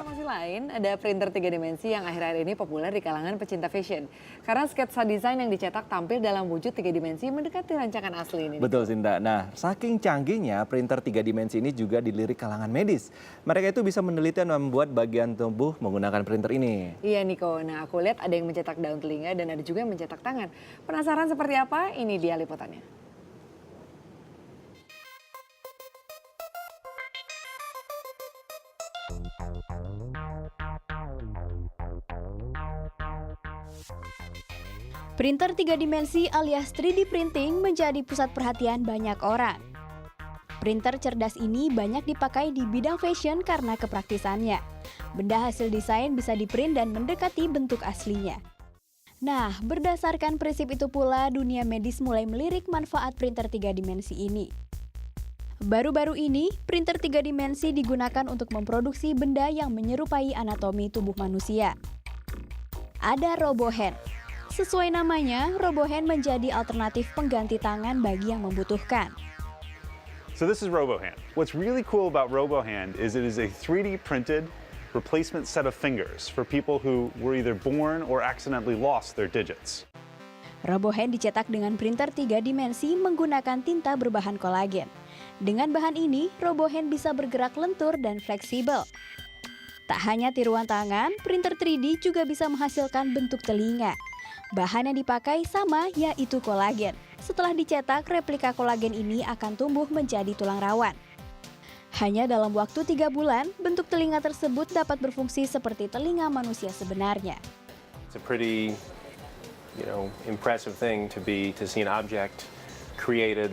informasi lain, ada printer 3 dimensi yang akhir-akhir ini populer di kalangan pecinta fashion. Karena sketsa desain yang dicetak tampil dalam wujud 3 dimensi mendekati rancangan asli ini. Betul, Sinta. Nah, saking canggihnya printer 3 dimensi ini juga dilirik kalangan medis. Mereka itu bisa meneliti dan membuat bagian tubuh menggunakan printer ini. Iya Niko, nah aku lihat ada yang mencetak daun telinga dan ada juga yang mencetak tangan. Penasaran seperti apa? Ini dia liputannya. Printer 3 dimensi alias 3D printing menjadi pusat perhatian banyak orang. Printer cerdas ini banyak dipakai di bidang fashion karena kepraktisannya. Benda hasil desain bisa diprint dan mendekati bentuk aslinya. Nah, berdasarkan prinsip itu pula dunia medis mulai melirik manfaat printer 3 dimensi ini. Baru-baru ini, printer 3 dimensi digunakan untuk memproduksi benda yang menyerupai anatomi tubuh manusia. Ada RoboHand. Sesuai namanya, RoboHand menjadi alternatif pengganti tangan bagi yang membutuhkan. So this is RoboHand. What's really cool about RoboHand is it is a 3D printed replacement set of fingers for people who were either born or accidentally lost their digits. RoboHand dicetak dengan printer 3 dimensi menggunakan tinta berbahan kolagen. Dengan bahan ini, RoboHand bisa bergerak lentur dan fleksibel. Tak hanya tiruan tangan, printer 3D juga bisa menghasilkan bentuk telinga. Bahan yang dipakai sama, yaitu kolagen. Setelah dicetak, replika kolagen ini akan tumbuh menjadi tulang rawan. Hanya dalam waktu 3 bulan, bentuk telinga tersebut dapat berfungsi seperti telinga manusia sebenarnya. It's a pretty, impressive thing to see an object created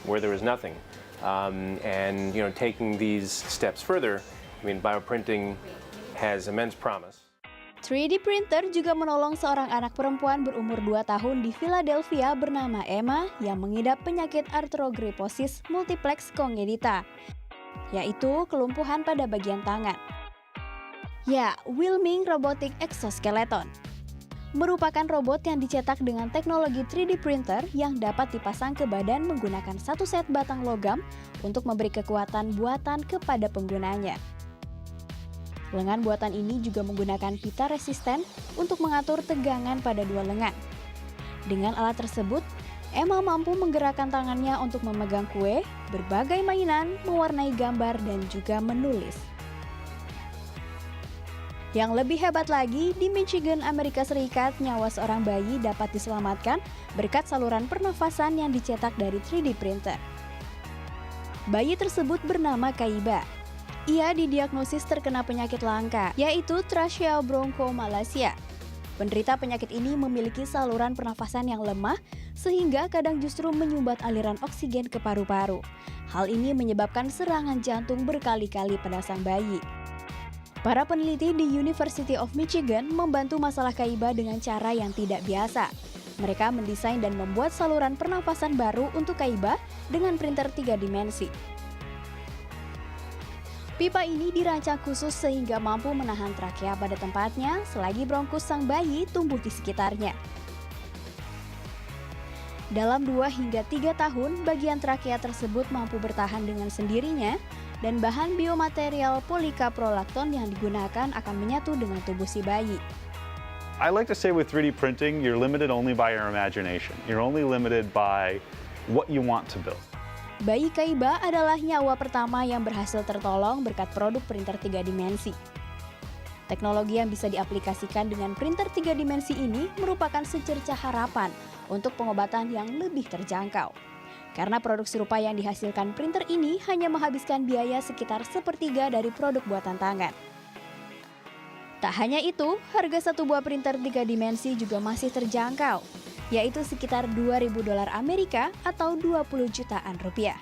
where there is nothing. And taking these steps further, bioprinting has immense promise. 3D printer juga menolong seorang anak perempuan berumur 2 tahun di Philadelphia bernama Emma yang mengidap penyakit arthrogryposis multiplex congenita, yaitu kelumpuhan pada bagian tangan. Ya, Wilming Robotic Exoskeleton merupakan robot yang dicetak dengan teknologi 3D printer yang dapat dipasang ke badan menggunakan satu set batang logam untuk memberi kekuatan buatan kepada penggunanya. Lengan buatan ini juga menggunakan pita resisten untuk mengatur tegangan pada 2 lengan. Dengan alat tersebut, Emma mampu menggerakkan tangannya untuk memegang kue, berbagai mainan, mewarnai gambar, dan juga menulis. Yang lebih hebat lagi, di Michigan, Amerika Serikat, nyawa seorang bayi dapat diselamatkan berkat saluran pernafasan yang dicetak dari 3D printer. Bayi tersebut bernama Kaiba. Ia didiagnosis terkena penyakit langka, yaitu tracheobronchomalacia. Penderita penyakit ini memiliki saluran pernafasan yang lemah, sehingga kadang justru menyumbat aliran oksigen ke paru-paru. Hal ini menyebabkan serangan jantung berkali-kali pada sang bayi. Para peneliti di University of Michigan membantu masalah Kaiba dengan cara yang tidak biasa. Mereka mendesain dan membuat saluran pernafasan baru untuk Kaiba dengan printer 3 dimensi. Pipa ini dirancang khusus sehingga mampu menahan trakea pada tempatnya selagi bronkus sang bayi tumbuh di sekitarnya. Dalam 2 hingga 3 tahun, bagian trakea tersebut mampu bertahan dengan sendirinya dan bahan biomaterial polikaprolakton yang digunakan akan menyatu dengan tubuh si bayi. I like to say with 3D printing, you're limited only by your imagination. You're only limited by what you want to build. Bayi Kaiba adalah nyawa pertama yang berhasil tertolong berkat produk printer 3 dimensi. Teknologi yang bisa diaplikasikan dengan printer 3 dimensi ini merupakan secercah harapan untuk pengobatan yang lebih terjangkau. Karena produk serupa yang dihasilkan printer ini hanya menghabiskan biaya sekitar 1/3 dari produk buatan tangan. Tak hanya itu, harga satu buah printer 3 dimensi juga masih terjangkau, yaitu sekitar $2.000 Amerika atau 20 jutaan rupiah.